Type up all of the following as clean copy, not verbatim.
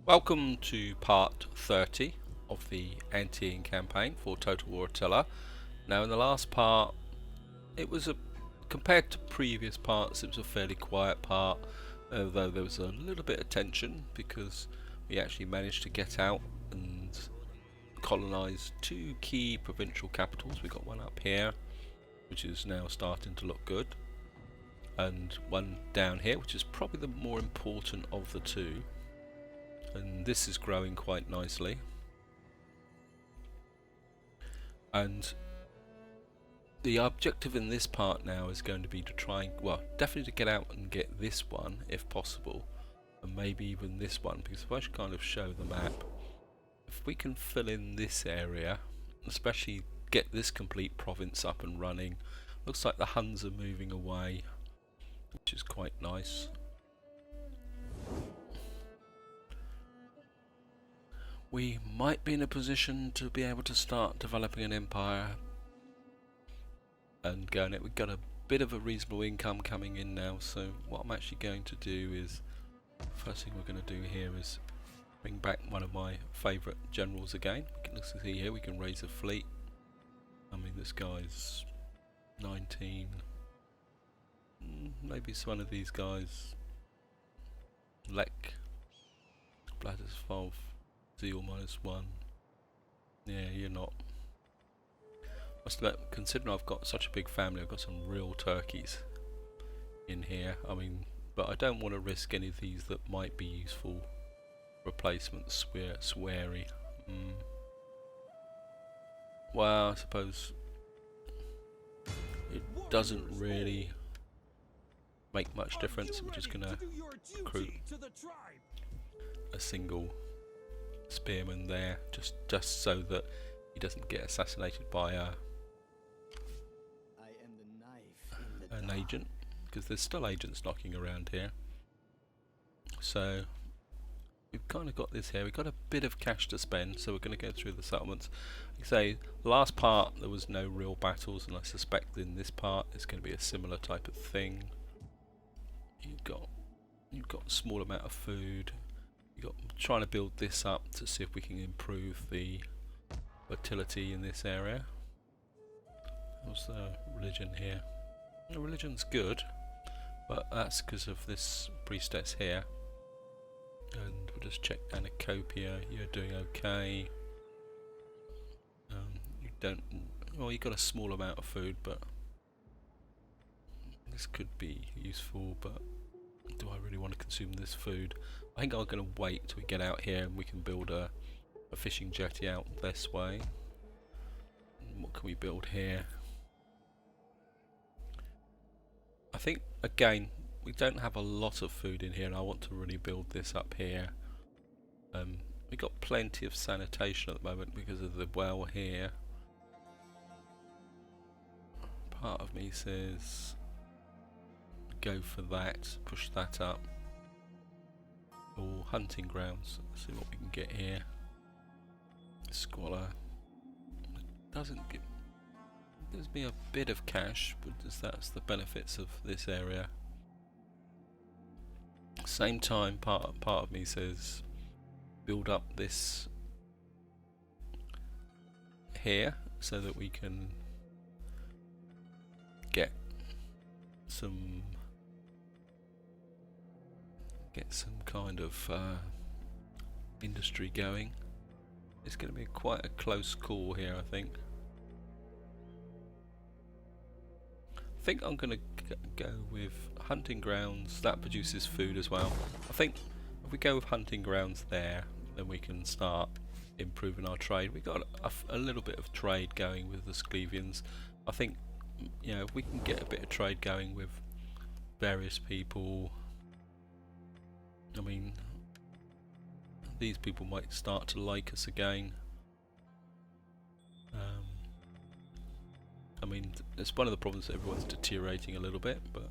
Welcome to part 30 of the Antean campaign for Total War Attila. Now in the last part, it was compared to previous parts, it was a fairly quiet part, although there was a little bit of tension because we actually managed to get out and colonise two key provincial capitals. We got one up here, which is now starting to look good, and one down here, which is probably the more important of the two. And this is growing quite nicely, and the objective in this part now is going to be to try and, well, definitely to get out and get this one if possible, and maybe even this one, because if I should kind of show the map, if we can fill in this area, especially get this complete province up and running. Looks like the Huns are moving away, which is quite nice. We might be in a position to be able to start developing an empire and going it. We've got a bit of a reasonable income coming in now, so what I'm actually going to do is, first thing we're going to do here is bring back one of my favourite generals again. We can see here we can raise a fleet. I mean, this guy's 19. Maybe it's one of these guys. Lek, Bladisfov, Zeal -1. Yeah, you're not. Must admit, considering I've got such a big family, I've got some real turkeys in here. I mean, but I don't want to risk any of these that might be useful replacements. Sweary. Well, I suppose it doesn't really make much difference. I'm just gonna recruit a single spearman there, just so that he doesn't get assassinated by an agent, because there's still agents knocking around here. So we've kind of got this here. We've got a bit of cash to spend, so we're going to go through the settlements. Like I say, the last part there was no real battles, and I suspect in this part it's going to be a similar type of thing. You've got a small amount of food. You've got trying to build this up to see if we can improve the fertility in this area. What's the religion here? The religion's good, but that's because of this priestess here. And we'll just check Anacopia. You're doing okay. You don't. Well, you've got a small amount of food, but this could be useful. But do I really want to consume this food? I think I'm going to wait till we get out here and we can build a fishing jetty out this way. And what can we build here? I think, again, we don't have a lot of food in here, and I want to really build this up here. We've got plenty of sanitation at the moment because of the well here. Part of me says go for that, push that up. Or hunting grounds. Let's see what we can get here. Squalor. It doesn't give. Gives me a bit of cash, but that's the benefits of this area. Same time, part of me says build up this here so that we can get some kind of industry going. It's going to be quite a close call here, I think. I think I'm going to go with hunting grounds. That produces food as well. I think if we go with hunting grounds there, then we can start improving our trade. We've got a little bit of trade going with the Sclavians. I think, you know, if we can get a bit of trade going with various people, I mean, these people might start to like us again. I mean, it's one of the problems that everyone's deteriorating a little bit, but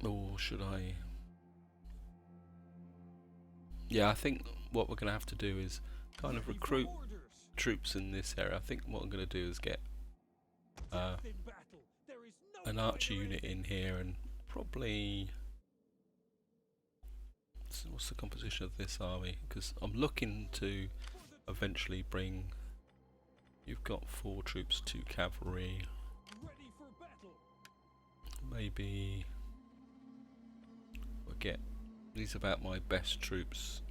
or should I? Yeah, I think what we're going to have to do is kind of recruit troops in this area. I think what I'm going to do is get an archer unit in here, and probably what's the composition of this army? Because I'm looking to eventually bring. You've got 4 troops, 2 cavalry. Maybe we'll get these about my best troops.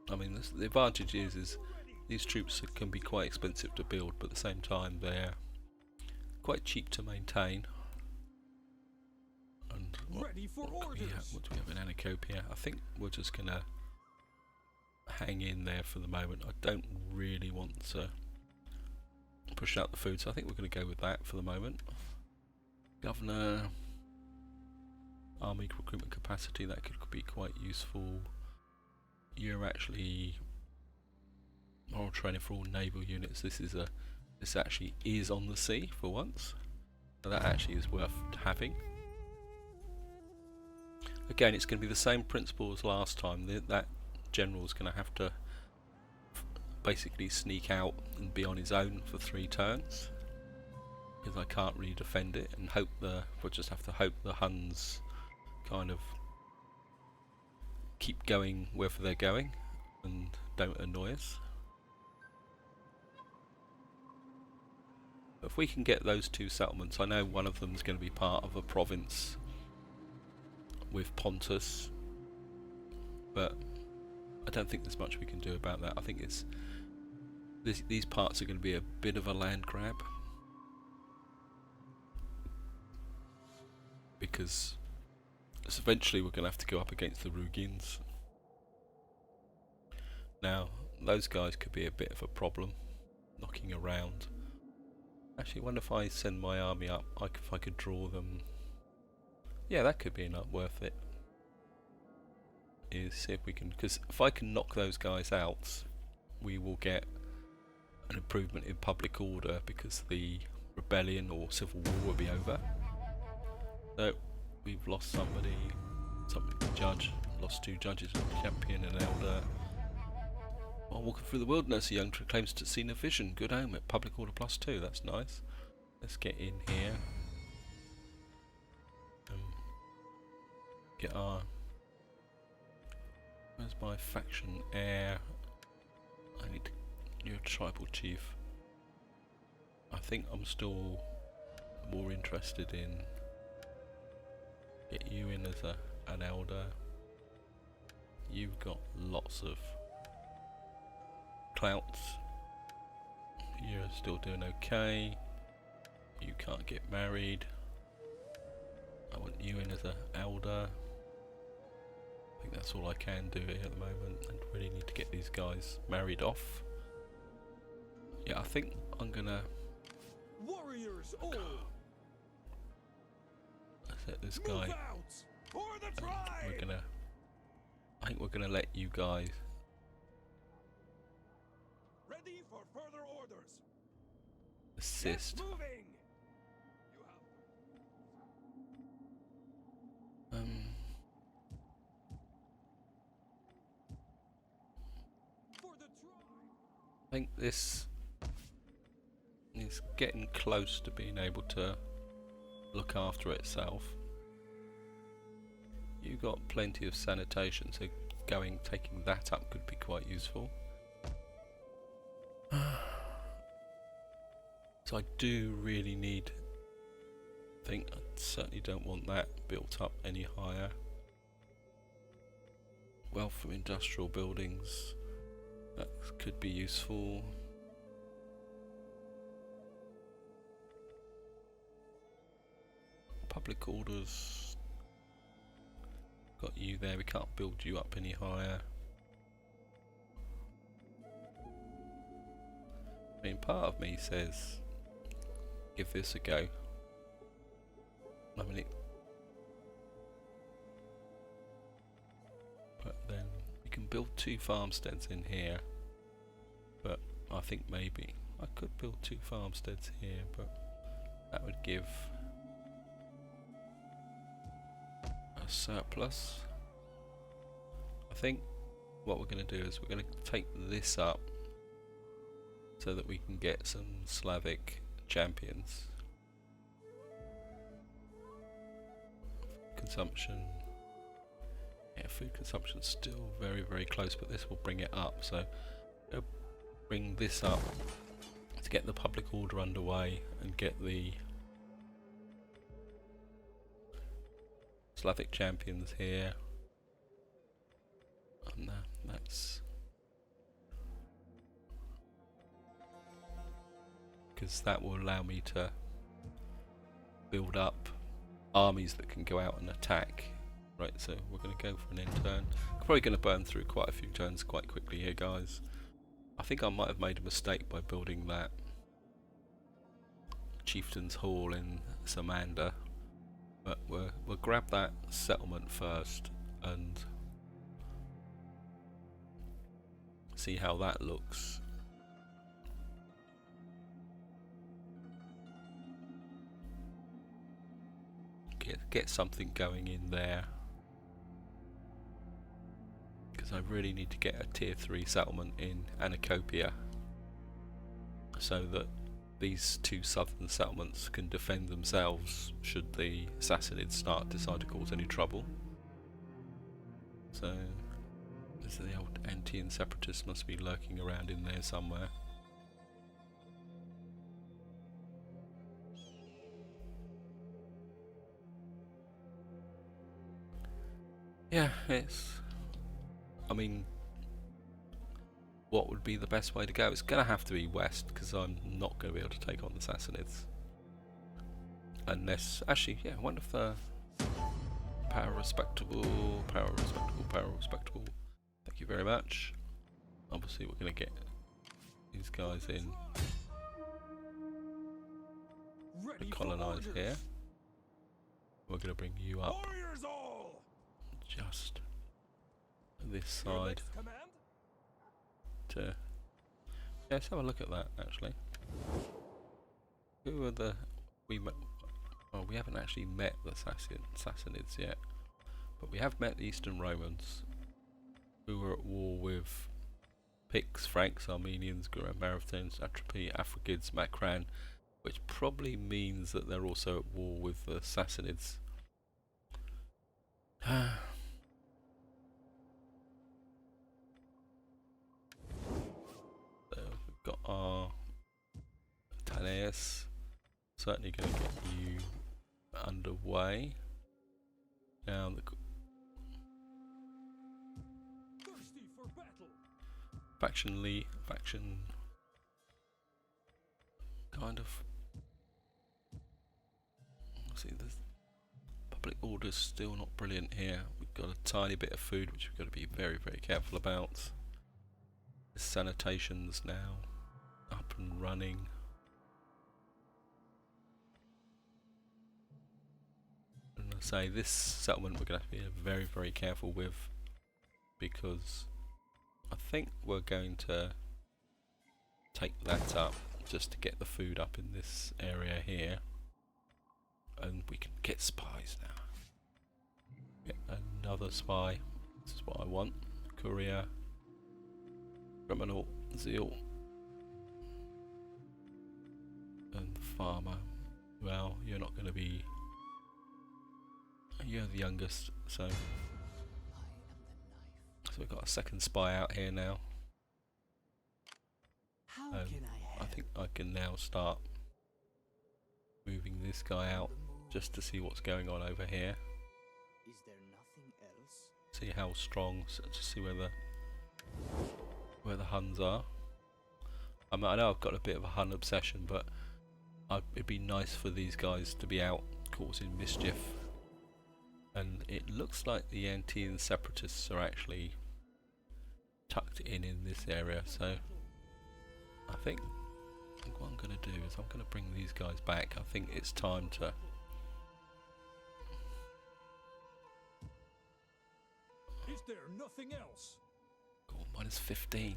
I mean, the advantage is these troops can be quite expensive to build, but at the same time they're quite cheap to maintain. And what do we have in Anacopia? I think we're just gonna hang in there for the moment. I don't really want to push out the food, so I think we're going to go with that for the moment. Governor, army recruitment capacity, that could be quite useful. You're actually moral training for all naval units. This actually is on the sea for once, so that actually is worth having. Again, it's going to be the same principle as last time. That general's going to have to basically sneak out and be on his own for 3 turns, because I can't really defend it, and we'll just have to hope the Huns kind of keep going wherever they're going and don't annoy us. If we can get those 2 settlements, I know one of them is going to be part of a province with Pontus, but I don't think there's much we can do about that. I think these parts are going to be a bit of a land grab, because eventually we're going to have to go up against the Rugins. Now, those guys could be a bit of a problem, knocking around. Actually, I wonder if I send my army up, if I could draw them. Yeah, that could be enough worth it. Is see if we can, because if I can knock those guys out, we will get an improvement in public order, because the rebellion or civil war will be over. So we've lost somebody, judge, lost 2 judges, a champion and an elder. While walking through the wilderness, a young claims to have seen a vision. Good omen. Public order +2. That's nice. Let's get in here. Get our. Where's my faction heir? I need to. You're a tribal chief. I think I'm still more interested in get you in as an elder. You've got lots of clouts. You're still doing okay. You can't get married. I want you in as an elder. I think that's all I can do here at the moment, and really need to get these guys married off. Yeah, I think I'm gonna. Warriors all. Set this guy. I think we're gonna let you guys. Ready for further orders. Assist. Get moving. I think this is getting close to being able to look after itself. You've got plenty of sanitation, so taking that up could be quite useful. So I do really need. I certainly don't want that built up any higher. Wealth from industrial buildings. That could be useful. Public orders. Got you there. We can't build you up any higher. I mean, part of me says give this a go. I mean, but then we can build 2 farmsteads in here, but I think maybe I could build 2 farmsteads here, but that would give a surplus. I think what we're going to do is we're going to take this up so that we can get some Slavic champions. Consumption, Yeah, food consumption's still very, very close, but this will bring it up. So we'll bring this up to get the public order underway and get the Slavic champions here. And that's because that will allow me to build up armies that can go out and attack. Right, so we're going to go for an intern. I'm probably going to burn through quite a few turns quite quickly here, guys. I think I might have made a mistake by building that Chieftain's Hall in Samanda, but we'll grab that settlement first and see how that looks. Get something going in there, because I really need to get a tier 3 settlement in Anacopia so that these two southern settlements can defend themselves should the Sassanids decide to cause any trouble. So the old Antean separatists must be lurking around in there somewhere. Yeah, I mean, what would be the best way to go? It's going to have to be west, because I'm not going to be able to take on the Sassanids. Unless, actually, yeah, I wonder if the power respectable. Thank you very much. Obviously, we're going to get these guys in to colonise here. We're going to bring you up just this side to, yeah, let's have a look at that actually. Who are the, we haven't actually met the Sassanids yet, but we have met the Eastern Romans, who were at war with Picts, Franks, Armenians, Marathons, Atropi, Afrikids, Makran, which probably means that they're also at war with the Sassanids. So we've got our Attila, certainly going to get you underway. Now the faction kind of, see, the public order's still not brilliant here. We've got a tiny bit of food which we've got to be very, very careful about. The sanitation's now up and running. And I say this settlement we're going to have to be very, very careful with, because I think we're going to take that up just to get the food up in this area here, and we can get spies now. Get another spy. This is what I want. Courier, criminal, zeal, and farmer. Well, you're not going to be. You're the youngest, so we've got a second spy out here now. I think I can now start moving this guy out just to see what's going on over here. Is there nothing else? See how strong, so to see where the Huns are. I know I've got a bit of a Hun obsession, but it'd be nice for these guys to be out causing mischief. And it looks like the Antean separatists are actually tucked in this area, so I think what I'm going to do is I'm going to bring these guys back. I think it's time to Is there nothing else? go on, -15.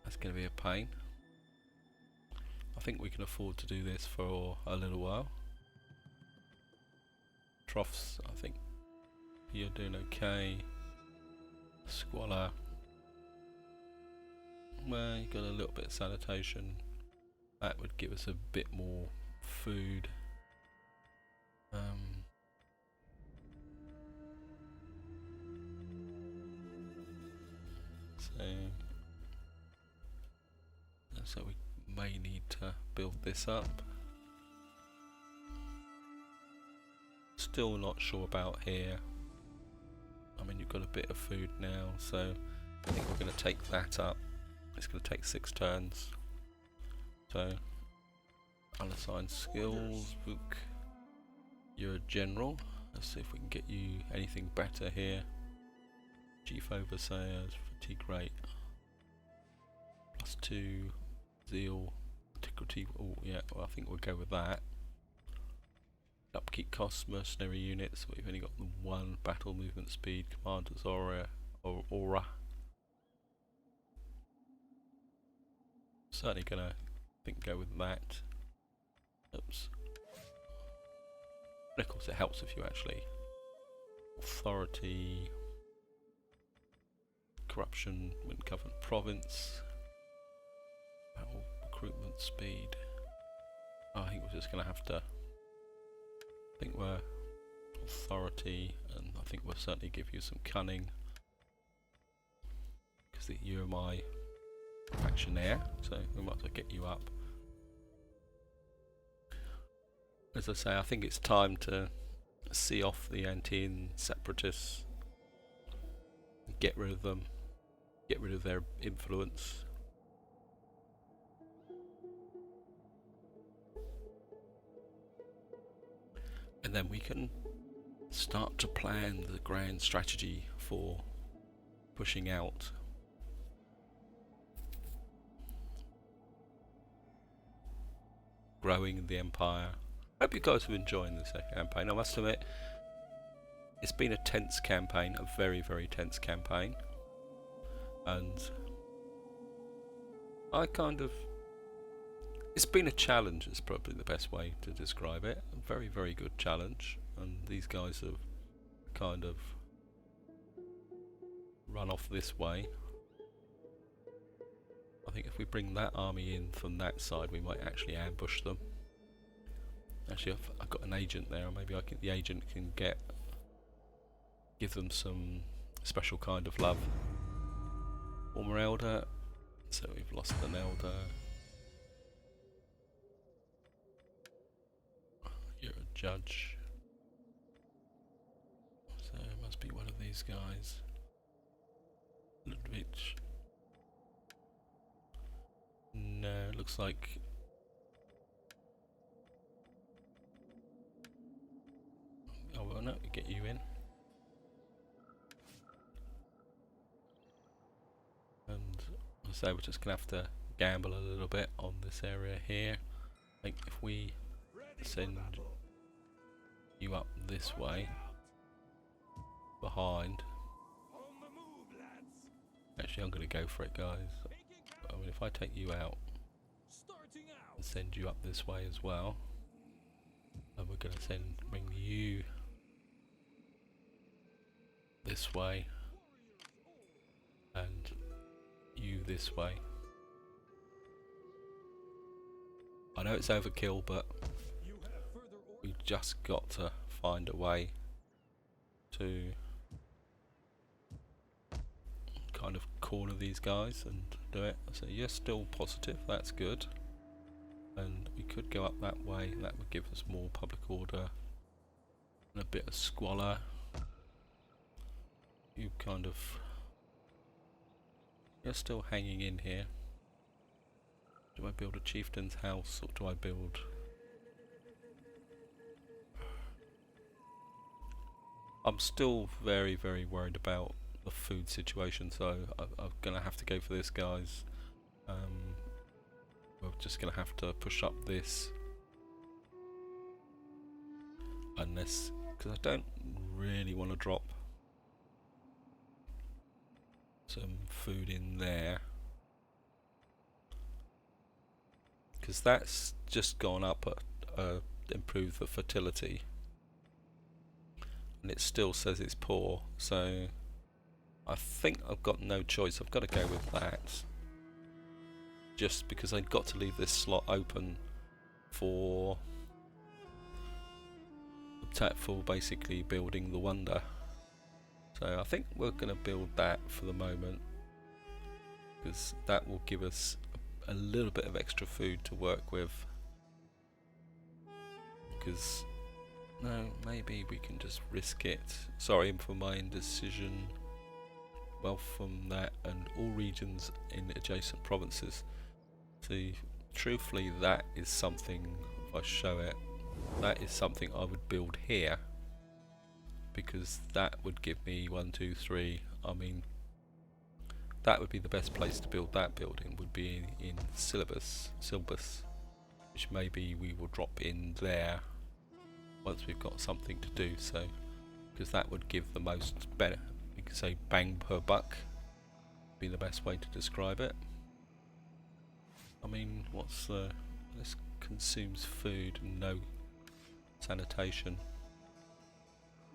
That's going to be a pain. I think we can afford to do this for a little while. Troughs, I think you're doing okay. Squalor, well, you got a little bit of sanitation. That would give us a bit more food. So we may need to build this up. Still not sure about here. I mean, you've got a bit of food now, so I think we're going to take that up. It's going to take 6 turns. So, unassigned skills book. You're a general. Let's see if we can get you anything better here. Chief overseers, fatigue rate. +2, zeal, antiquity. Oh yeah, well, I think we'll go with that. Upkeep costs, mercenary units. We've only got the 1 battle movement speed. Commander's aura. Certainly gonna go with that. Oops. And of course, it helps if you actually authority, corruption, when covered province, battle recruitment speed. I think we're just gonna have to. I think we're authority, and I think we'll certainly give you some cunning because you're my factionaire, so we might as well get you up. As I say, I think it's time to see off the Antean separatists, get rid of them, get rid of their influence. And then we can start to plan the grand strategy for pushing out. Growing the empire. Hope you guys are enjoying this campaign. I must admit, it's been a tense campaign, a very, very tense campaign. And it's been a challenge, is probably the best way to describe it. A very, very good challenge. And these guys have kind of run off this way. I think if we bring that army in from that side, we might actually ambush them. Actually, I've got an agent there, or maybe the agent can give them some special kind of love. Former elder, so we've lost an elder. You're a judge, so it must be one of these guys. Ludwig. No, it looks like oh well, no, we get you in. And I say we're just gonna have to gamble a little bit on this area here. I think if we send you up this way behind. Actually, I'm gonna go for it, guys. I mean, if I take you out and send you up this way as well, and we're gonna bring you this way and you this way. I know it's overkill, but we've just got to find a way to kind of corner these guys and do it. So you're still positive, that's good. And we could go up that way, and that would give us more public order and a bit of squalor. You kind of... You're still hanging in here. Do I build a chieftain's house, or do I build... I'm still very, very worried about the food situation, so I'm gonna have to go for this, guys. We're just gonna have to push up this, unless, because I don't really want to drop some food in there, because that's just gone up improved the fertility, and it still says it's poor, so I think I've got no choice. I've got to go with that, just because I've got to leave this slot open for basically building the wonder. So I think we're going to build that for the moment. because that will give us a little bit of extra food to work with. Because no, maybe we can just risk it. Sorry for my indecision. Wealth from that, and all regions in adjacent provinces. See, truthfully, that is something, if I show it, that is something I would build here, because that would give me 1, 2, 3. I mean, that would be the best place to build that building, would be in Silbus, which maybe we will drop in there once we've got something to do. So, because that would give the most better, you could say bang per buck, be the best way to describe it. I mean, what's the, this consumes food and no sanitation.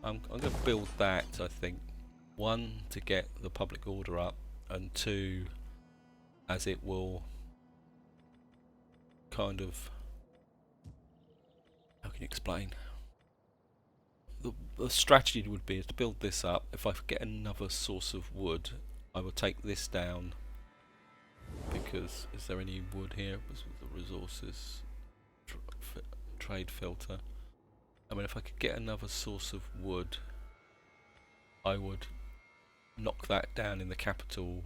I'm going to build that, I think. 1, to get the public order up, and 2, as it will kind of, how can you explain? The strategy would be to build this up. If I get another source of wood, I will take this down, because is there any wood here? The resources, trade filter. I mean, if I could get another source of wood, I would knock that down in the capital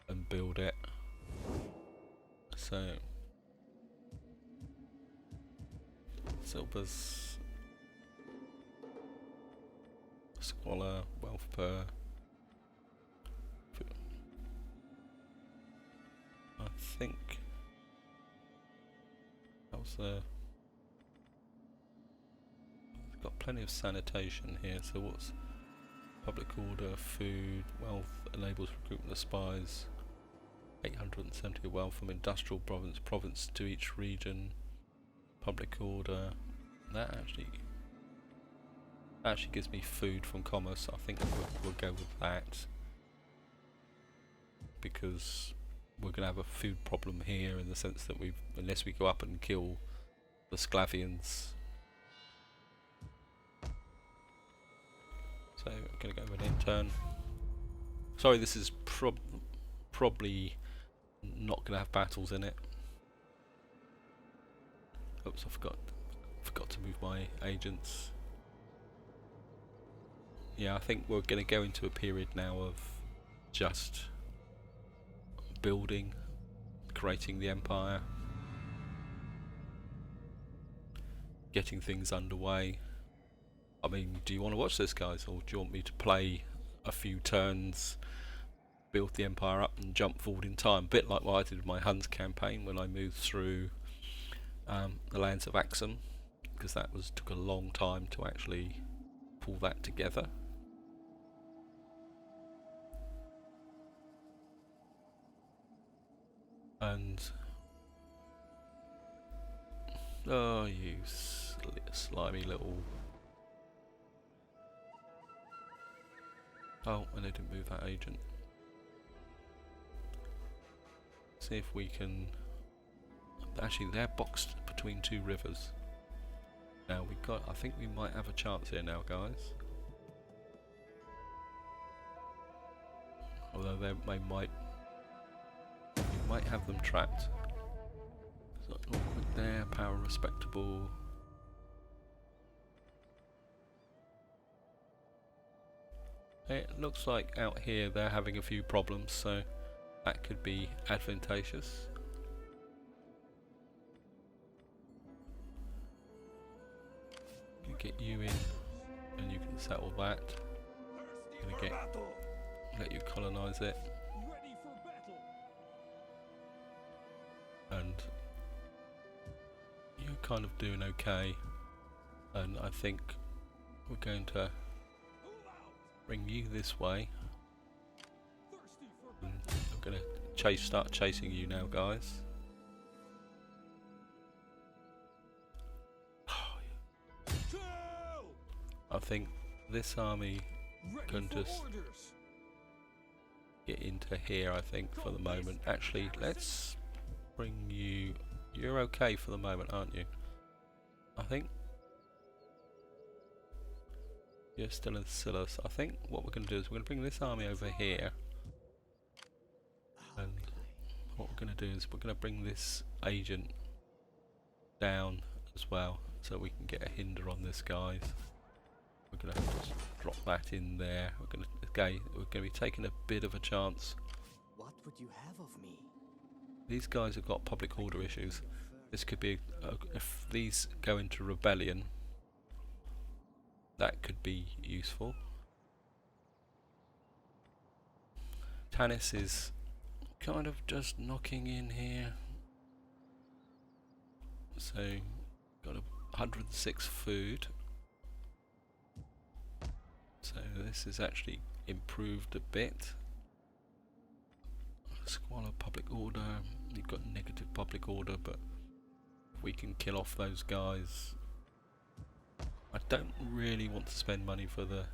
and build it. So, Silver's squalor, wealth per. I think that was got plenty of sanitation here. So what's public order, food, wealth enables recruitment of spies. 870 wealth from industrial province to each region. Public order. That actually gives me food from commerce. I think we'll go with that, because we're going to have a food problem here, in the sense that unless we go up and kill the Sclavians. So I'm going to go with an intern. Sorry, this is probably not going to have battles in it. Oops, I forgot to move my agents. Yeah, I think we're going to go into a period now of just building, creating the empire, getting things underway. I mean, do you want to watch this, guys, or do you want me to play a few turns, build the empire up and jump forward in time? A bit like what I did with my Huns campaign when I moved through the lands of Axum, because that took a long time to actually pull that together. And oh, you slimy little. Oh, and I didn't move that agent. See if we can. Actually, they're boxed between 2 rivers. Now I think we might have a chance here now, guys. Although we might have them trapped. So awkward there, power respectable. It looks like out here they're having a few problems, so that could be advantageous. Get you in, and you can settle that. Gonna let you colonize it, and you're kind of doing okay. And I think we're going to bring you this way. And I'm going to start chasing you now, guys. I think this army can just get into here, I think, for the moment. Actually, let's bring you. You're okay for the moment, aren't you? I think you're still in Silas. I think what we're going to do is we're going to bring this army over here, and going to do is we're going to bring this agent down as well, so we can get a hinder on this, guys. We're going to just drop that in there. We're going to be taking a bit of a chance. What would you have of me? These guys have got public order issues. This could be if these go into rebellion, that could be useful. Tanis is kind of just knocking in here. So, got 106 food. So this is actually improved a bit. Squalor public order. You've got negative public order, but if we can kill off those guys. I don't really want to spend money for the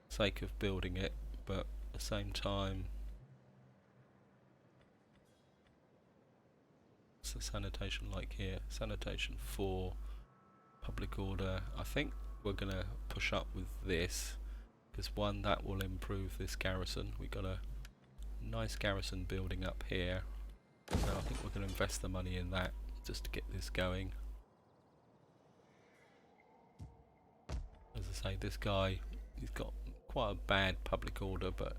sake of building it, but at the same time, what's the sanitation like here? Sanitation 4, public order. I think we're going to push up with this, because one, that will improve this garrison. We've got a nice garrison building up here, so I think we're going to invest the money in that just to get this going. As I say, this guy, he's got quite a bad public order, but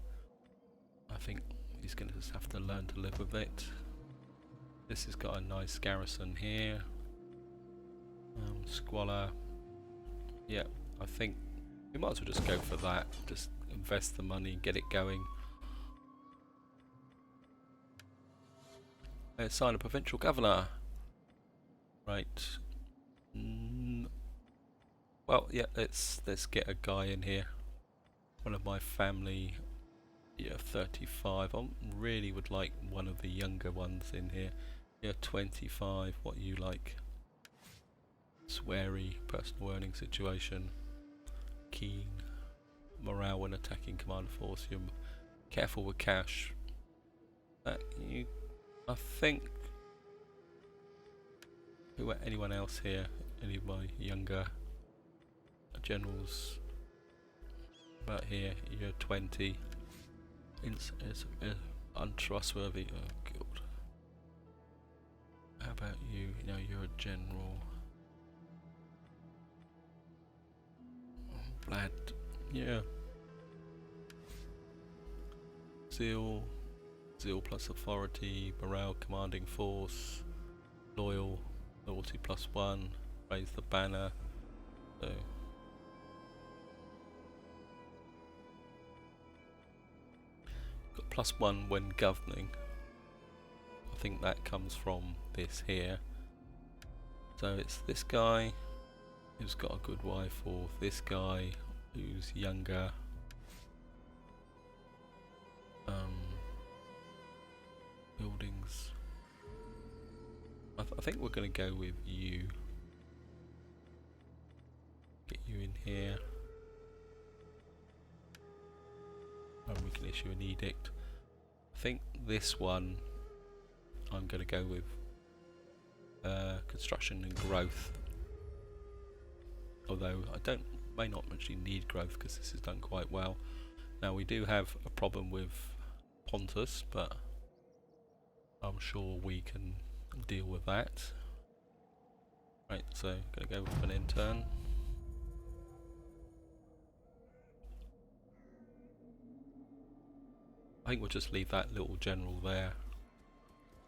I think he's going to just have to learn to live with it. This has got a nice garrison here. Squalor. Yeah, I think we might as well just go for that. Just invest the money, get it going. Sign a provincial governor. Right. Well, yeah, let's get a guy in here. One of my family. Yeah, 35. I really would like one of the younger ones in here. Yeah, 25. What you like? Sweary, personal earning situation. Keen. Morale when attacking command force. You're careful with cash. I think. Anyone else here? Any of my younger generals? About here, you're 20. It's untrustworthy. Oh god. How about you? You know, you're a general. Vlad. Yeah. Zeal plus authority, morale, commanding force, loyalty +1, raise the banner. So got +1 when governing. I think that comes from this here. So it's this guy who's got a good wife, or this guy who's younger. Buildings. I think we're going to go with you. Get you in here. And we can issue an edict. I think this one I'm going to go with construction and growth. Although I may not actually need growth because this is done quite well. Now we do have a problem with Pontus, but I'm sure we can deal with that. Right, so gonna go with an intern. I think we'll just leave that little general there,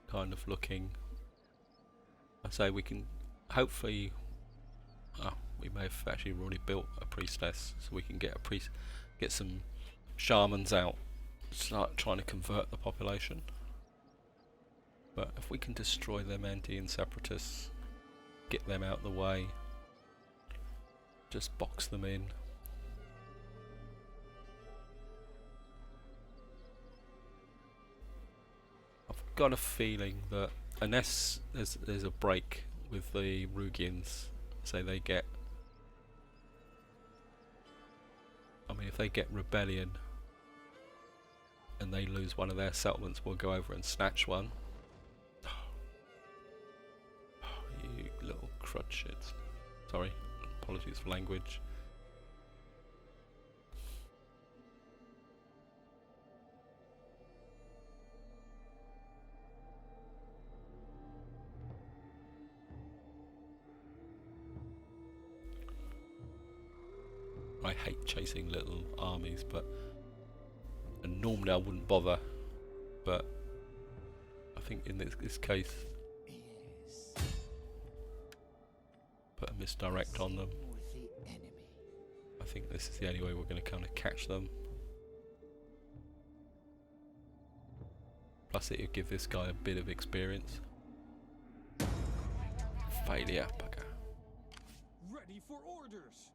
kind of looking. I say we can hopefully. Oh, we may have actually already built a priestess, so we can get get some shamans out, start trying to convert the population. But if we can destroy them Antean separatists, get them out the way, just box them in. I've got a feeling that unless there's a break with the Rugians, say they get, I mean if they get rebellion and they lose one of their settlements, we'll go over and snatch one. You little crud shits. Sorry, apologies for language. I hate chasing little armies, but and normally I wouldn't bother, but I think in this case, put a misdirect on them. I think this is the only way we're going to kind of catch them. Plus it'll give this guy a bit of experience. Failure, bugger. Ready for orders.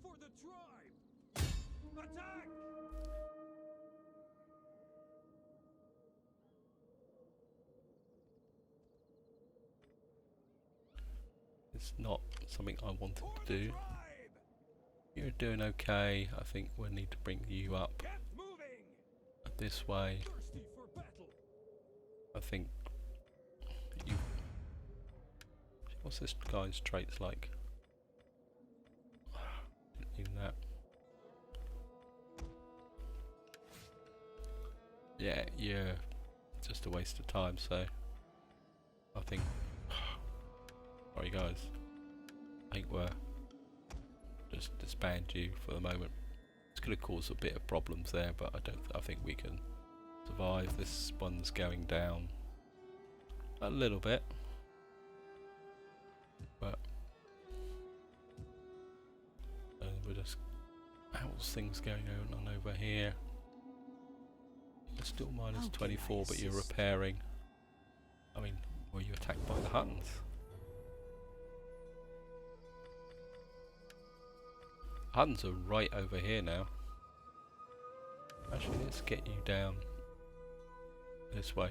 For the tribe. Attack! It's not something I wanted to do. You're doing okay. I think we need to bring you up this way. Thirsty for battle. I think you. What's this guy's traits like? Didn't mean that. Yeah, yeah. Just a waste of time. So I think. Sorry guys. I think we're just disband you for the moment. It's going to cause a bit of problems there, but I think we can survive. This one's going down a little bit, but we're just how's things going on over here? You're still minus 24, but you're repairing. I mean, were you attacked by the Huns? Huns are right over here now. Actually, let's get you down this way.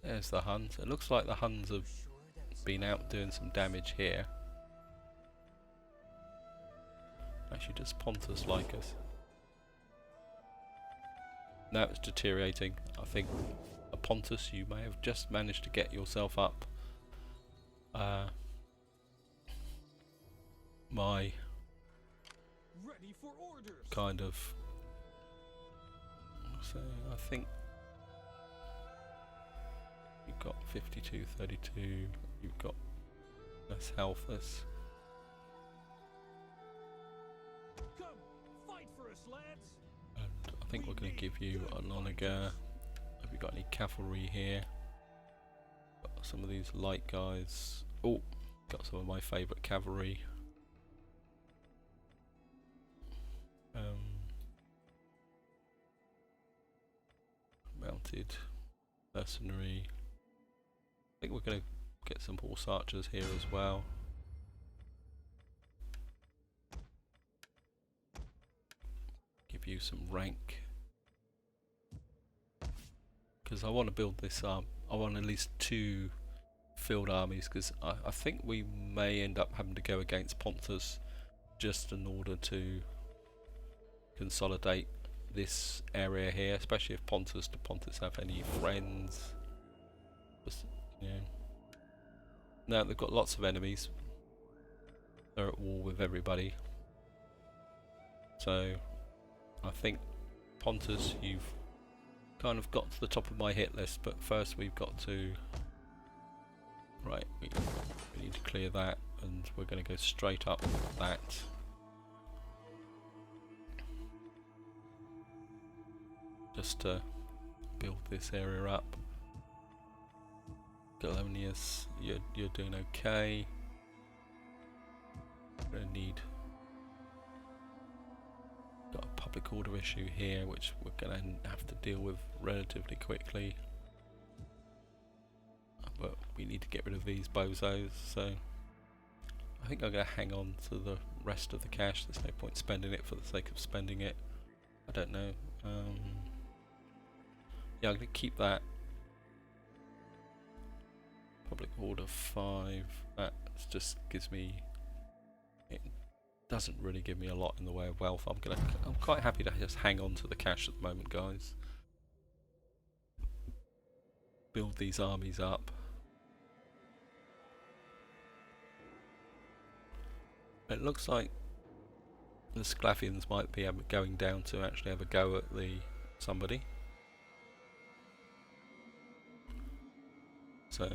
There's the Huns. It looks like the Huns have been out doing some damage here. Actually, does Pontus like us? Now it's deteriorating. I think Pontus, you may have just managed to get yourself up. My Ready for orders. kind of. So I think you've got 52, 32. You've got less health. Less. Come, fight for us, lads. And I think we're going to give you a Loniger. Have you got any cavalry here? Got some of these light guys. Oh, got some of my favourite cavalry. Mounted mercenary. I think we're going to get some horse archers here as well. Give you some rank, because I want to build this up. I want at least 2 field armies, because I think we may end up having to go against Pontus just in order to consolidate this area here, especially if Pontus have any friends. Just, you know. No, they've got lots of enemies. They're at war with everybody. So I think Pontus, you've kind of got to the top of my hit list, but first we've got to we need to clear that, and we're going to go straight up that. Just to build this area up. Galonius, you're doing okay. We're gonna need. Got a public order issue here, which we're gonna have to deal with relatively quickly. But we need to get rid of these bozos, so I think I'm gonna hang on to the rest of the cash. There's no point spending it for the sake of spending it. I don't know. Yeah, I'm going to keep that. Public order 5. That just gives me. It doesn't really give me a lot in the way of wealth. I'm quite happy to just hang on to the cash at the moment, guys. Build these armies up. It looks like the Sclavians might be going down to actually have a go at somebody. So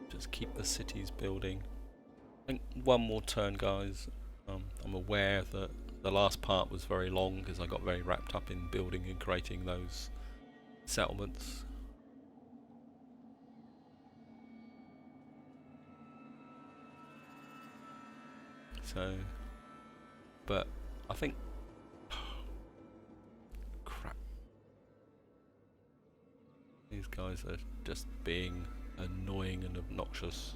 just keep the cities building. I think one more turn, guys. I'm aware that the last part was very long because I got very wrapped up in building and creating those settlements. So, but I think crap. These guys are just being annoying and obnoxious.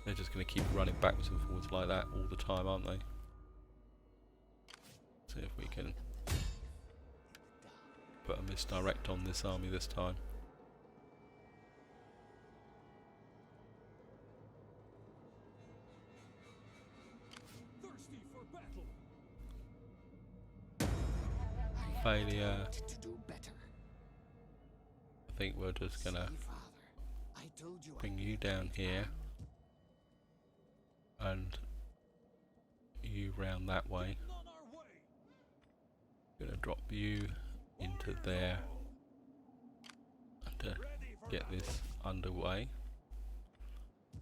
They're just going to keep running backwards and forwards like that all the time, aren't they? See if we can put a misdirect on this army this time. Thirsty for battle. Failure. To do better. I think we're just going to See, Father, I told you bring you down here and you round that way. On our way. Gonna drop you into there and Ready for get this underway.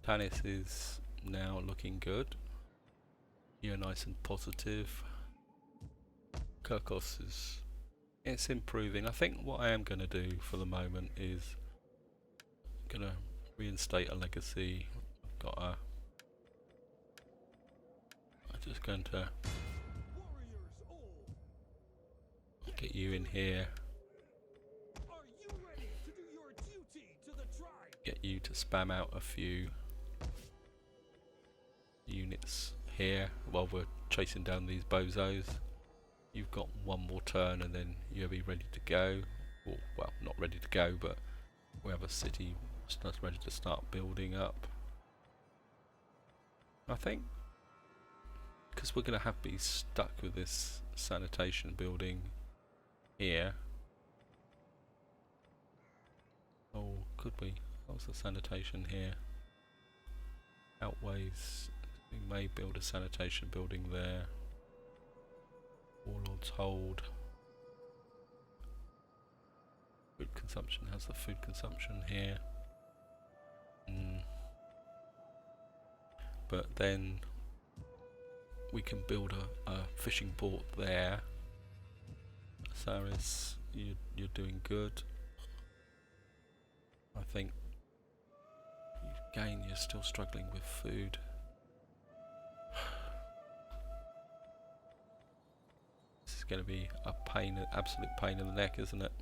Tanis is now looking good. You're nice and positive. Kirkos is, it's improving. I think what I am gonna do for the moment is gonna reinstate a legacy. I've got a, I'm just going to warriors all. get you in here, Are you ready to do your duty to the tribe? get you to spam out a few units here while we're chasing down these bozos. You've got one more turn and then you'll be ready to go. Or, well, not ready to go, but we have a city that's ready to start building up. I think because we're going to have to be stuck with this sanitation building here. Oh, could we? How's the sanitation here? Outweighs. We may build a sanitation building there. Warlords hold. Food consumption. How's the food consumption here? But then we can build a fishing port there. Saris, you're doing good. I think again you're still struggling with food. This is going to be a pain, an absolute pain in the neck, isn't it?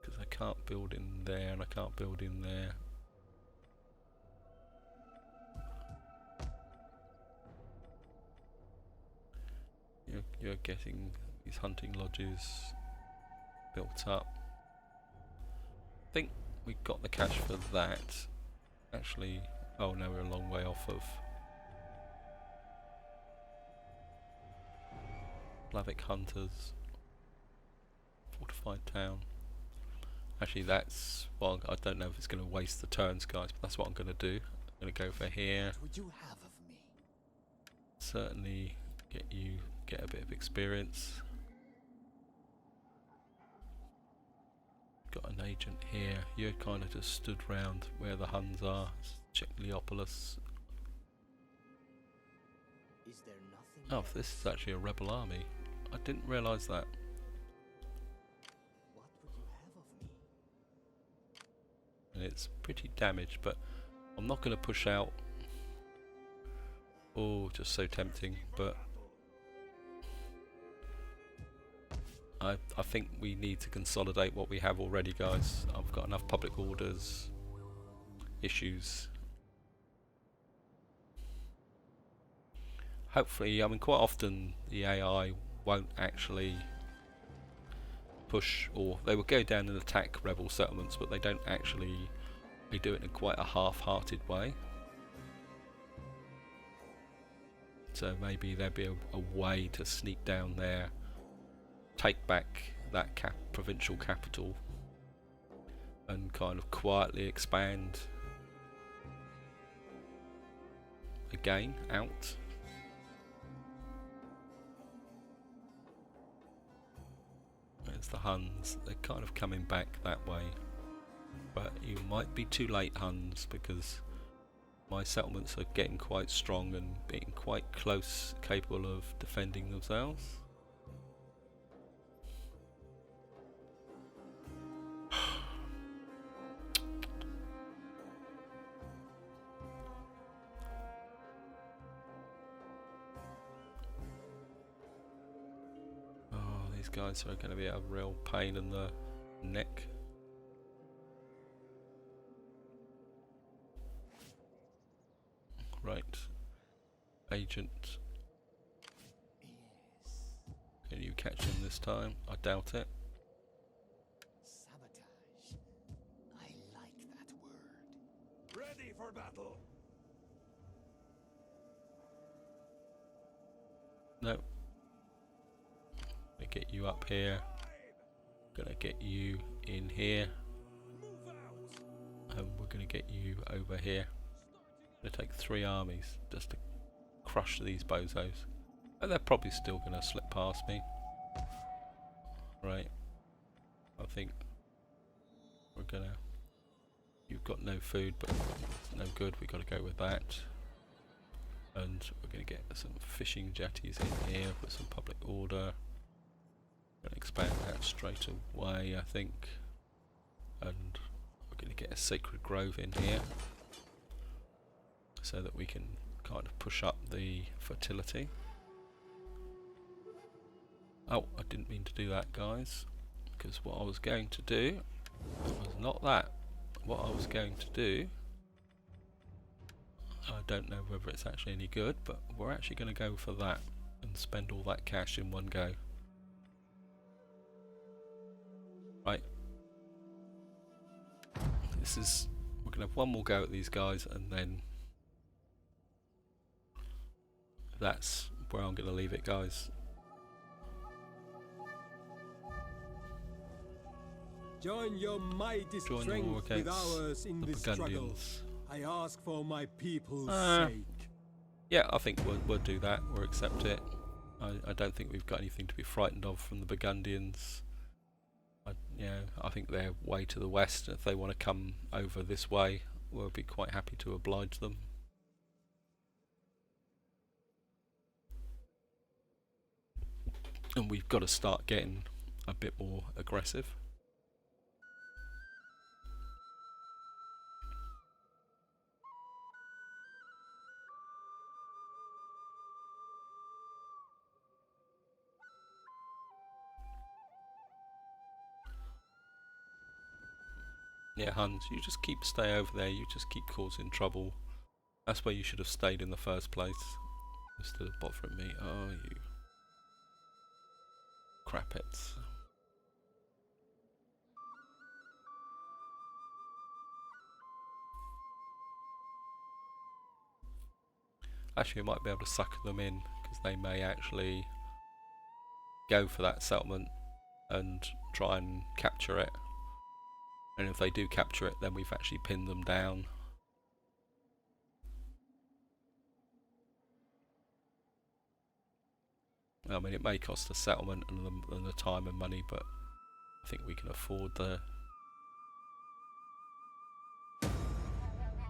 Because I can't build in there and I can't build in there. You're getting these hunting lodges built up. I think we got the cash for that. Actually, oh no, we're a long way off of Slavic hunters. Fortified town. Actually, that's, well, I don't know if it's going to waste the turns, guys, but that's what I'm going to do. I'm going to go for here. What would you have of me? Certainly get a bit of experience. Got an agent here. You're kind of just stood round where the Huns are. Check Leopolis. Is there nothing Oh, else? this is actually a rebel army. I didn't realise that. What would you have of me? And it's pretty damaged, but I'm not going to push out. Oh, just so tempting, but I think we need to consolidate what we have already, guys. I've got enough public orders issues. Hopefully, I mean, quite often the AI won't actually push, or they will go down and attack rebel settlements, but they don't actually, they do it in quite a half-hearted way. So maybe there'll be a way to sneak down there, take back that provincial capital, and kind of quietly expand again out. There's the Huns. They're kind of coming back that way, but you might be too late, Huns, because my settlements are getting quite strong and being quite close, capable of defending themselves. These guys are going to be a real pain in the neck. Right, agent. Can you catch him this time? I doubt it. Sabotage. I like that word. Ready for battle. No. Gonna get you up here. Gonna get you in here. Move out. And we're gonna get you over here. Gonna take 3 armies just to crush these bozos. And they're probably still gonna slip past me. Right. I think we're gonna... You've got no food, but no good. We gotta go with that. And we're gonna get some fishing jetties in here, put some public order. Gonna expand that straight away, I think. And we're gonna get a sacred grove in here, so that we can kind of push up the fertility. Oh, I didn't mean to do that, guys, because what I was going to do was not that. What I was going to do, I don't know whether it's actually any good, but we're actually going to go for that and spend all that cash in one go. Right. This is... We're going to have one more go at these guys, and then that's where I'm going to leave it, guys. Join your mighty Join the war strength with against ours in the this struggle. Burgundians. I ask for my people's sake. Yeah, I think we'll do that. We'll accept it. I don't think we've got anything to be frightened of from the Burgundians. I think they're way to the west. If they want to come over this way, we'll be quite happy to oblige them. And we've got to start getting a bit more aggressive. Yeah, Huns, you just stay over there, you just keep causing trouble. That's where you should have stayed in the first place, instead of bothering me. Oh, you crappets. Actually, I might be able to sucker them in, because they may actually go for that settlement and try and capture it. And if they do capture it, then we've actually pinned them down. I mean, it may cost a settlement and the time and money, but I think we can afford the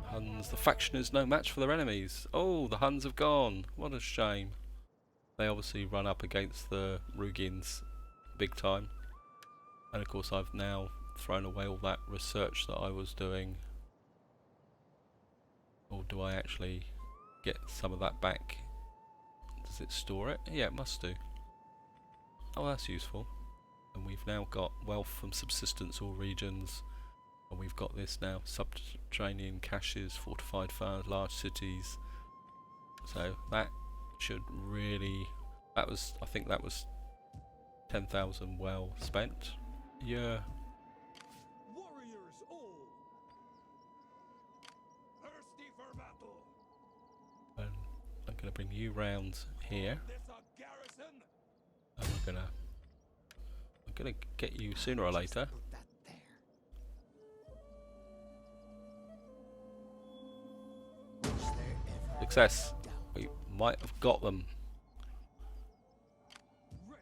Huns. The faction is no match for their enemies. Oh, the Huns have gone. What a shame. They obviously run up against the Rugians big time. And of course I've now thrown away all that research that I was doing. Or do I actually get some of that back? Does it store it? Yeah, it must do. Oh, that's useful. And we've now got wealth from subsistence all regions. And we've got this now, subterranean caches, fortified large cities. So that should really... I think that was 10,000 well spent. Yeah. Warriors all. Thirsty for battle. And I'm going to bring you round here. This a garrison. And I'm gonna get you sooner or later. Put that there. success. We might have got them.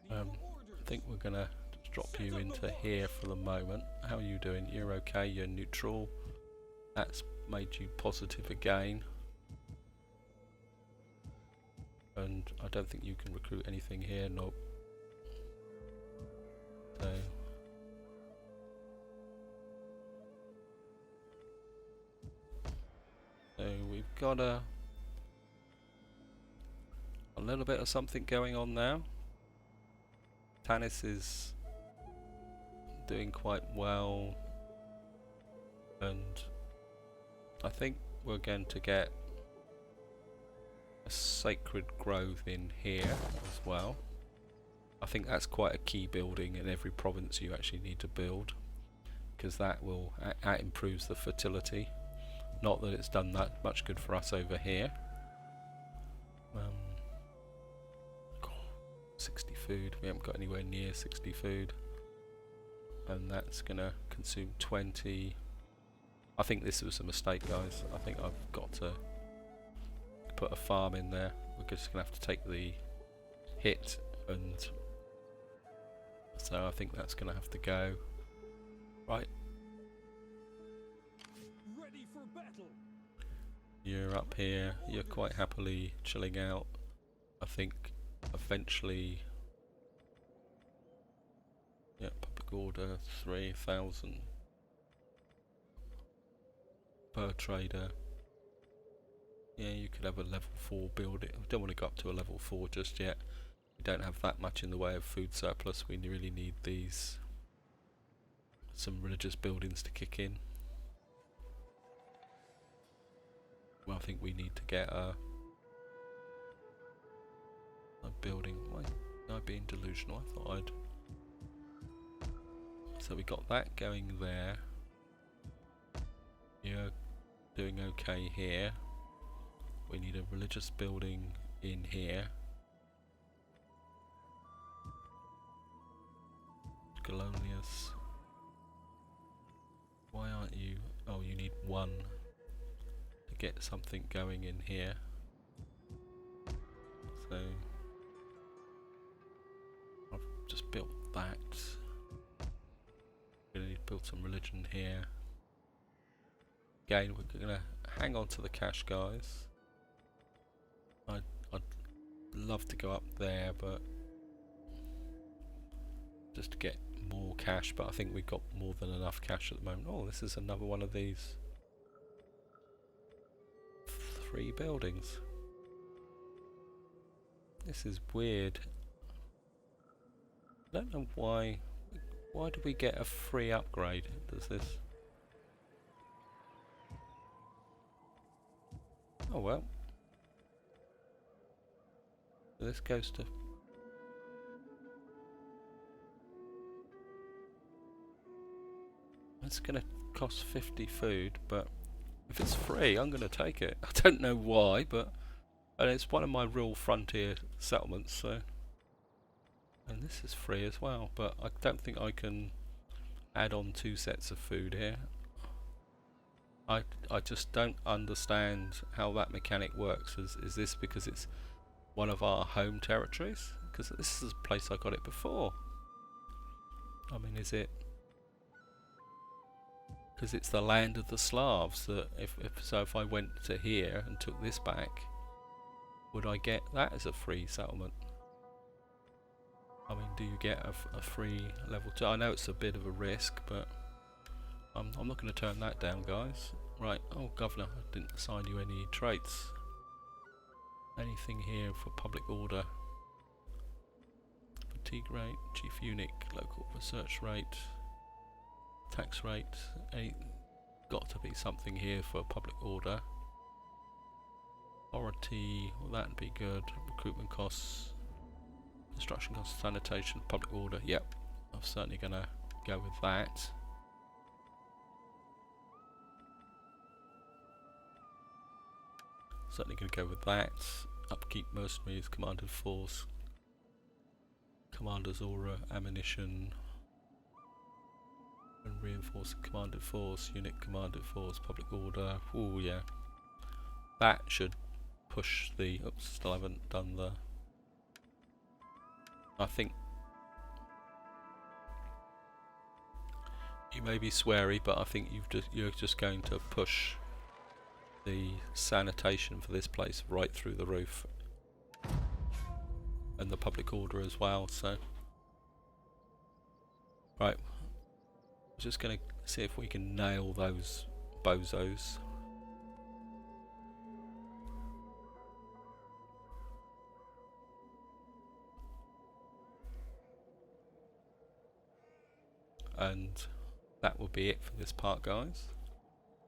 Ready I for orders. think we're gonna just drop you into here for the moment. How are you doing? You're okay, you're neutral. That's made you positive again. And I don't think you can recruit anything here, nope. So we've got a little bit of something going on now. Tanis is doing quite well, and I think we're going to get a sacred grove in here as well. I think that's quite a key building in every province you actually need to build, because that will that improves the fertility. Not that it's done that much good for us over here. 60 food, we haven't got anywhere near 60 food, and that's gonna consume 20. I think this was a mistake, guys. I think I've got to put a farm in there. We're just gonna have to take the hit, and so I think that's gonna have to go. Right, Ready for battle. you're up here, you're quite happily chilling out. I think eventually, yeah, public order 3,000 per trader. Yeah, you could have a level 4 building. We don't want to go up to a level 4 just yet. We don't have that much in the way of food surplus. We really need these, some religious buildings to kick in. Well, I think we need to get a building. Why am I being delusional? I thought I'd. So we got that going there. You're doing okay here. We need a religious building in here. Colonius. Why aren't you? Oh, you need one to get something going in here. So I've just built that. Gonna need to build some religion here. Again, we're gonna hang on to the cash, guys. I'd love to go up there, but just to get more cash, but I think we've got more than enough cash at the moment. Oh, this is another one of these 3 buildings. This is weird. I don't know why. Why do we get a free upgrade? Does this? Oh well. This goes to. It's gonna cost 50 food, but if it's free, I'm gonna take it. I don't know why, but and it's one of my rural frontier settlements, so. And this is free as well, but I don't think I can add on 2 sets of food here. I just don't understand how that mechanic works. Is this because it's one of our home territories? Because this is a place I got it before. I mean, is it because it's the land of the Slavs that if I went to here and took this back, would I get that as a free settlement? I mean, do you get a free level 2? I know it's a bit of a risk, but I'm not going to turn that down, guys. Right, oh governor, I didn't assign you any traits. Anything here for public order? Fatigue rate, chief eunuch, local research rate, tax rate. Got to be something here for public order. Authority, well that'd be good. Recruitment costs, construction costs, sanitation, public order. Yep, I'm certainly gonna go with that. Certainly going to go with that. Upkeep mercenaries, commanded force, commander's aura, ammunition, and reinforce commanded force, unit commanded force, public order. Oh yeah, that should push the. Oops, still haven't done the. I think you may be sweary, but I think you're just going to push the sanitation for this place right through the roof, and the public order as well. So, right, just going to see if we can nail those bozos. And that will be it for this part, guys.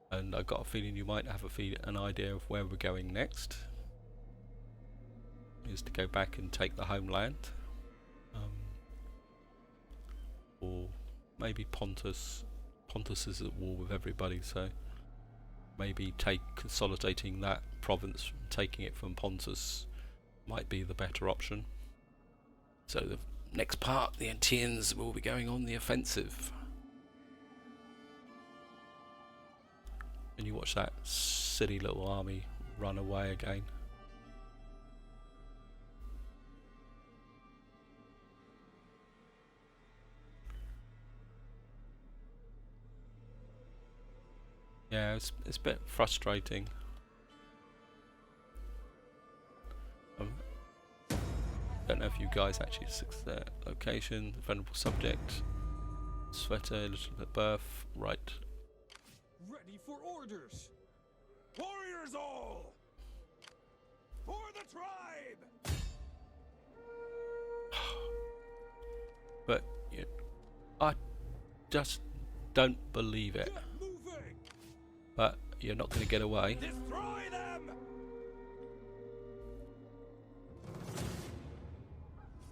And I got a feeling you might have an idea of where we're going next. Is to go back and take the homeland, or maybe Pontus. Pontus is at war with everybody, so maybe consolidating that province, taking it from Pontus, might be the better option. So the next part, the Anteans will be going on the offensive. And you watch that silly little army run away again. Yeah, it's a bit frustrating. Don't know if you guys actually see their location, vulnerable subject, sweater, legitimate birth, right. Ready for orders! Warriors all! For the tribe! But I just don't believe it. Get moving! But you're not going to get away. Destroy them!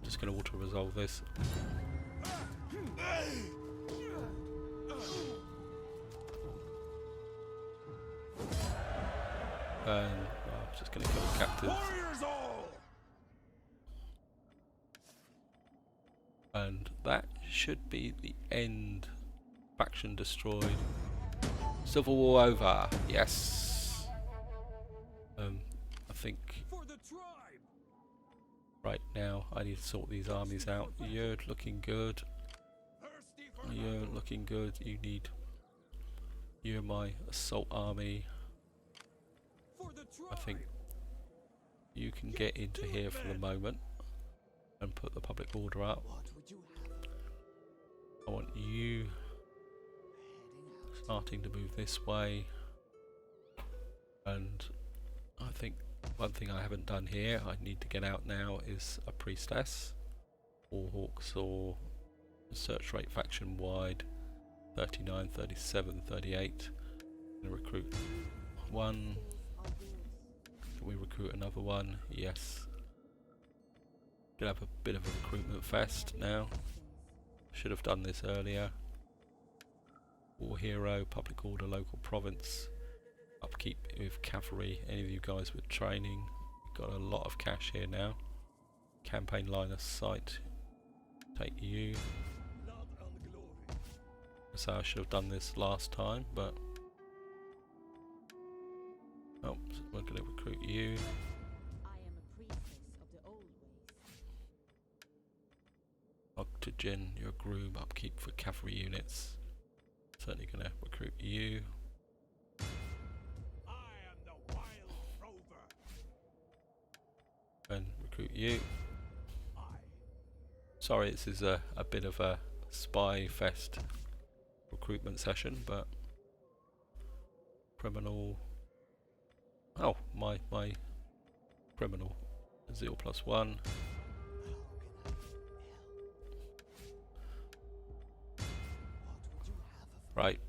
Just going to auto resolve this. And I'm just going to kill the captives. Warriors all! And that should be the end. Faction destroyed. Civil war over. Yes. I think For the tribe! right now I need to sort these armies out. You're looking good. Thirsty for You're looking good. You're my assault army. For the tribe! I think you can get into here for the moment and put the public order up. What would you have? I want you Heading starting to move this way, and I think one thing I haven't done here, I need to get out now, is a priestess, or hawks, or search rate faction wide, 39, 37, 38. Gonna recruit one. Can we recruit another one? Yes. Gonna have a bit of a recruitment fest now. Should have done this earlier. War hero, public order, local province, upkeep with cavalry. Any of you guys with training, got a lot of cash here now. Campaign line of sight, take you. Blood and glory! So I should have done this last time, but oh, we're going to recruit you. I am a priestess of the old ways. Octogen, your groom, upkeep for cavalry units. Certainly going to recruit you. I am the wild rover! And recruit you. I Sorry, this is a bit of a spy fest recruitment session, but criminal. Oh, my criminal. Zeal +1. how can I help? What would you have of me? Right.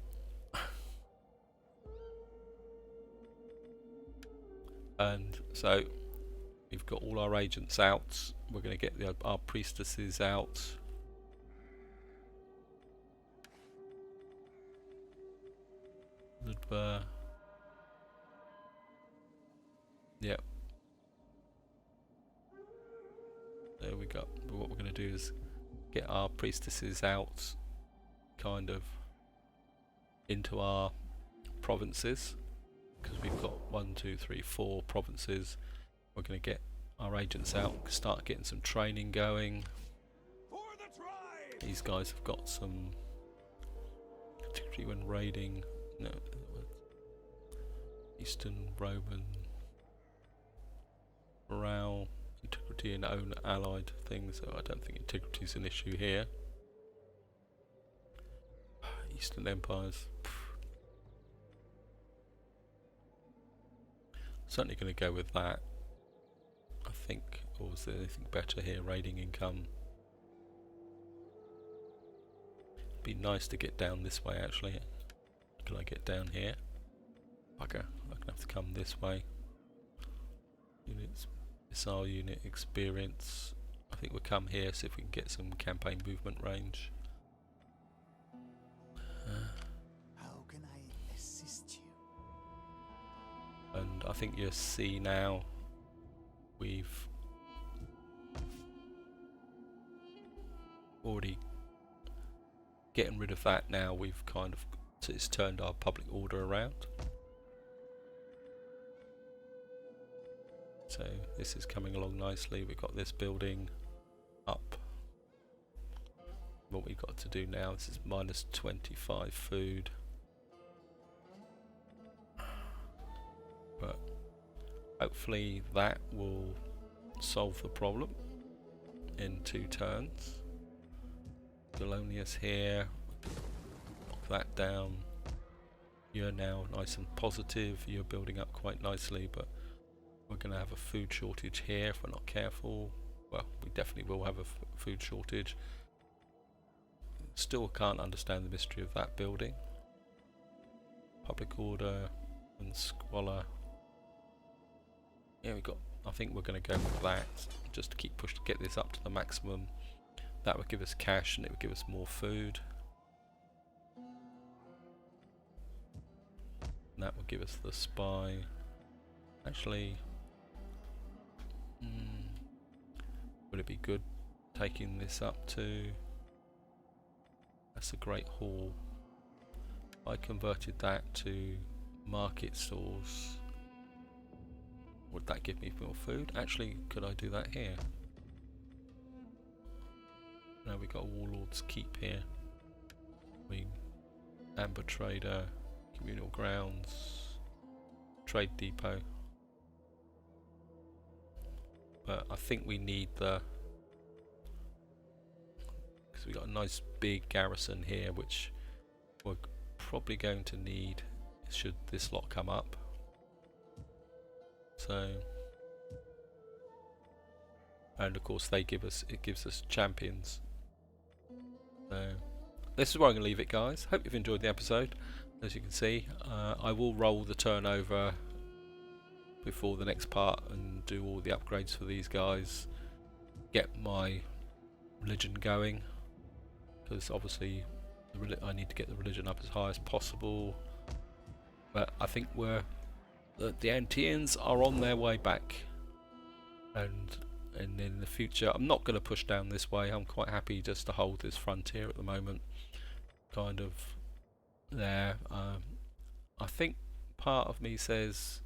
And so we've got all our agents out. We're going to get our priestesses out. Yep. There we go. But what we're going to do is get our priestesses out, kind of into our provinces, because we've got 1, 2, 3, 4 provinces. We're going to get our agents out, start getting some training going. For the tribe! These guys have got some, particularly when raiding, no, Eastern Roman morale, integrity and own allied things, so I don't think integrity is an issue here. Eastern Empires. Certainly going to go with that. I think, or is there anything better here? Raiding income. Be nice to get down this way actually. Can I get down here? Bugger, I'm going to have to come this way. Units, missile unit experience. I think we'll come here, see if we can get some campaign movement range. How can I assist you? And I think you'll see now we've already getting rid of that now. We've kind of, it's turned our public order around. So this is coming along nicely. We've got this building up. What we've got to do now, this is minus 25 food. But hopefully that will solve the problem in 2 turns. Delonius here, knock that down. You're now nice and positive, you're building up quite nicely, but we're going to have a food shortage here if we're not careful. Well, we definitely will have a food shortage. Still can't understand the mystery of that building. Public order and squalor. Yeah, we got. I think we're going to go with that just to keep pushing to get this up to the maximum. That would give us cash and it would give us more food. And that would give us the spy. Actually, would it be good taking this up to? That's a great hall. I converted that to market stalls. Would that give me more food? Actually, could I do that here? Now we got a Warlord's Keep here. Amber Trader, Communal Grounds, Trade Depot. But I think we need the, because we got a nice big garrison here, which we're probably going to need should this lot come up. So, and of course they give us, it gives us champions. So this is where I'm going to leave it, guys. Hope you've enjoyed the episode. As you can see, I will roll the turnover before the next part and do all the upgrades for these guys. Get my religion going, because obviously I need to get the religion up as high as possible. But I think the Anteans are on their way back, and in the future I'm not going to push down this way. I'm quite happy just to hold this frontier at the moment, kind of there. I think part of me says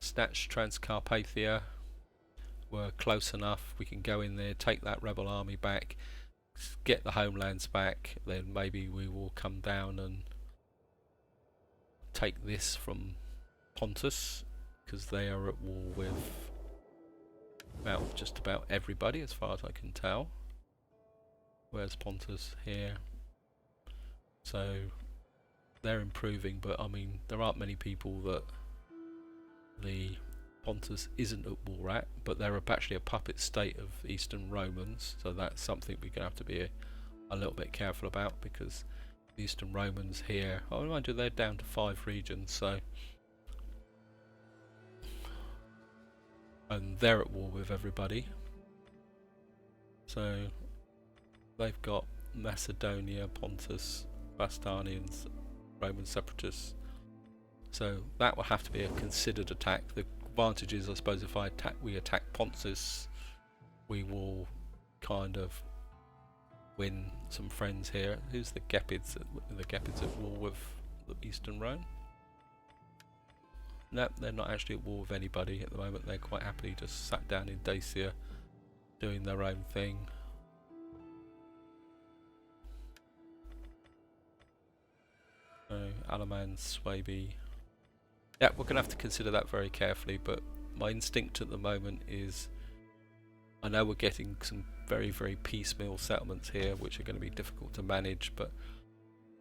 snatch Transcarpathia. We're close enough, we can go in there, take that rebel army back, get the homelands back, then maybe we will come down and take this from Pontus, because they are at war with, well, just about everybody as far as I can tell. Where's Pontus? Here. So they're improving, but I mean there aren't many people that the Pontus isn't at war at, but they're actually a puppet state of Eastern Romans, so that's something we're going to have to be a little bit careful about, because the Eastern Romans here, oh mind you, they're down to 5 regions, so, and they're at war with everybody. So they've got Macedonia, Pontus, Vastanians, Roman separatists. So that will have to be a considered attack. The advantage is, I suppose, if we attack Pontus, we will kind of win some friends here. Who's the Gepids? The Gepids at war with the Eastern Rome. Nope, they're not actually at war with anybody at the moment. They're quite happily just sat down in Dacia doing their own thing. So, Alaman, Swaby. Yeah, we're going to have to consider that very carefully, but my instinct at the moment is I know we're getting some very, very piecemeal settlements here, which are going to be difficult to manage, but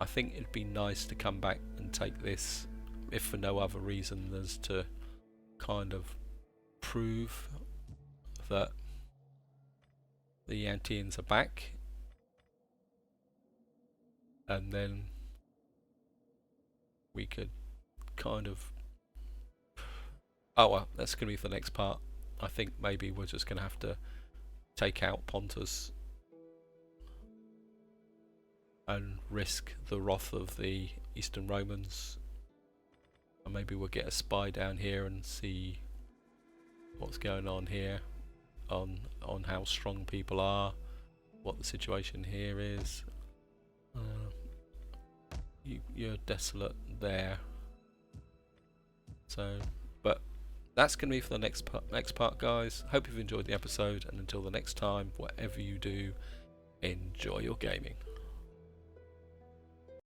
I think it'd be nice to come back and take this, if for no other reason than to kind of prove that the Anteans are back, and then we could kind of, oh well, that's going to be for the next part. I think maybe we're just going to have to take out Pontus and risk the wrath of the Eastern Romans, and maybe we'll get a spy down here and see what's going on here, on how strong people are, what the situation here is. You're desolate there, so but that's going to be for the next part, guys. Hope you've enjoyed the episode, and until the next time, whatever you do, enjoy your gaming.